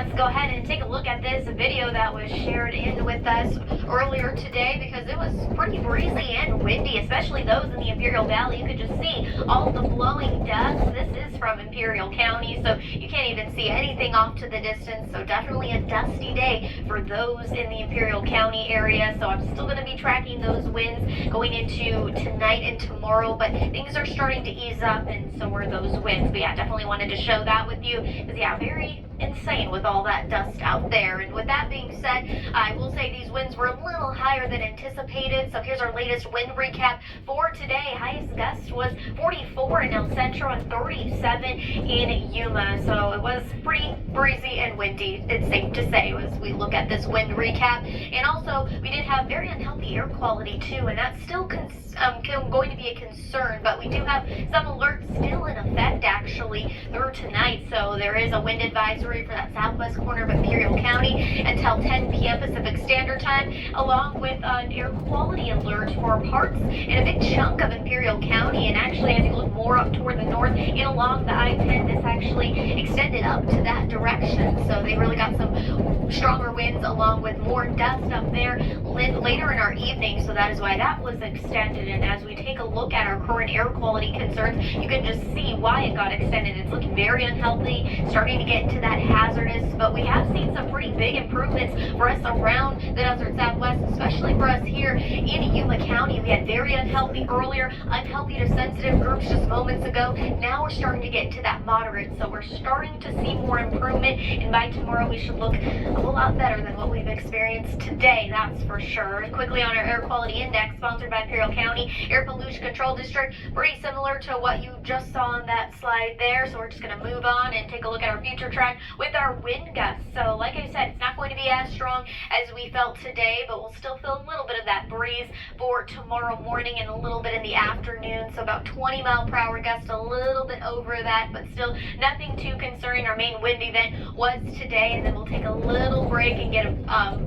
let's go ahead and take a look at this video that was shared in with us earlier today because it was pretty breezy and windy, especially those in the Imperial Valley. You could just see all the blowing dust. This is from Imperial County, so you can't even see anything off to the distance. So definitely a dusty day for those in the Imperial County area. So I'm still going to be tracking those winds going into tonight and tomorrow, but things are starting to ease up, and so are those winds. But yeah, definitely wanted to show that with you because yeah, very insane with all that dust out there. And with that being said, I will say these winds were a little higher than anticipated. So here's our latest wind recap for today. Highest gust was 44 in El Centro and 37 in Yuma. So it was pretty breezy and windy, it's safe to say, as we look at this wind recap. And also, we did have very unhealthy air quality too, and that's still going to be a concern, but we do have some alerts still in effect actually through tonight. So there is a wind advisory for that southwest corner of Imperial County until 10 p.m. Pacific Standard Time, along with an air quality alert for parts and a big chunk of Imperial County. And actually, as you look more up toward the north and along the I-10, this actually extended up to that direction. So they really got some stronger winds along with more dust up there later in our evening. So that is why that was extended. And as we take a look at our current air quality concerns, you can just see why it got extended. It's looking very unhealthy, starting to get into that hazardous, but we have seen some pretty big improvements for us around the desert southwest, especially for us here in Yuma County. We had very unhealthy earlier, unhealthy to sensitive groups just moments ago. Now we're starting to get into that moderate, so we're starting to see more improvement, and by tomorrow we should look a whole lot better than what we've experienced today, that's for sure. Quickly on our air quality index, sponsored by Imperial County Air Pollution Control District, pretty similar to what you just saw on that slide there. So we're just going to move on and take a look at our future track with our wind gusts. So like I said, it's not going to be as strong as we felt today, but we'll still feel a little bit of that breeze for tomorrow morning and a little bit in the afternoon. So about 20 mile per hour gusts, a little bit over that, but still nothing too concerning. Our main wind event was today, and then we'll take a little break and get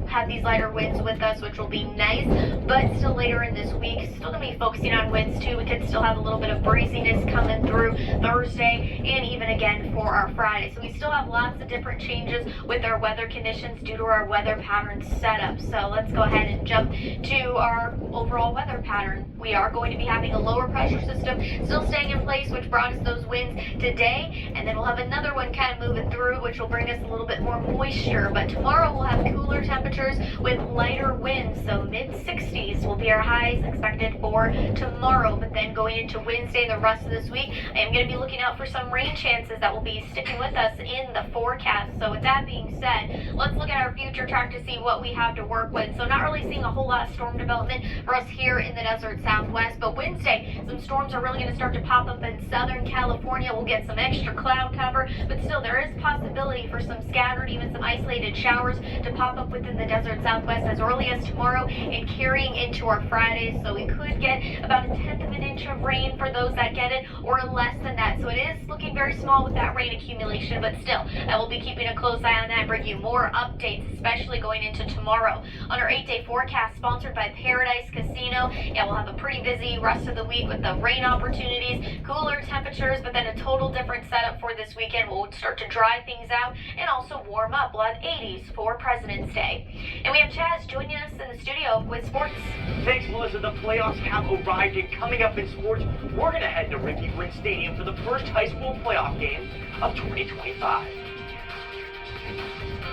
have these lighter winds with us, which will be nice. But still later in this week, still going to be focusing on winds too. We could still have a little bit of breeziness coming through Thursday and even again for our Friday. So we still have lots of different changes with our weather conditions due to our weather pattern setup. So let's go ahead and jump to our overall weather pattern. We are going to be having a lower pressure system still staying in place, which brought us those winds today, and then we'll have another one kind of moving through, which will bring us a little bit more moisture. But tomorrow we'll have cooler temperatures with lighter winds, so mid-60s will be our highs expected for tomorrow. But then going into Wednesday and the rest of this week, I am going to be looking out for some rain chances that will be sticking with us in the forecast. So with that being said, let's look at our future track to see what we have to work with. So not really seeing a whole lot of storm development for us here in the desert southwest, but Wednesday some storms are really going to start to pop up in Southern California. We'll get some extra cloud cover, but still there is possibility for some scattered, even some isolated showers to pop up within the desert southwest as early as tomorrow and carrying into our Fridays. So we could get about 1/10 of an inch of rain for those that get it, or less than that. So it is looking very small with that rain accumulation, but still I will be keeping a close eye on that and bring you more updates, especially going into tomorrow. On our 8-day forecast sponsored by Paradise Casino, yeah, we'll have a pretty busy rest of the week with the rain opportunities, cooler temperatures, but then a total different setup for this weekend. We'll start to dry things out and also warm up. We'll have 80s for President's Day. And we have Chaz joining us in the studio with sports. Thanks, Melissa. The playoffs have arrived, and coming up in sports, we're going to head to Ricky Brink Stadium for the first high school playoff game of 2025.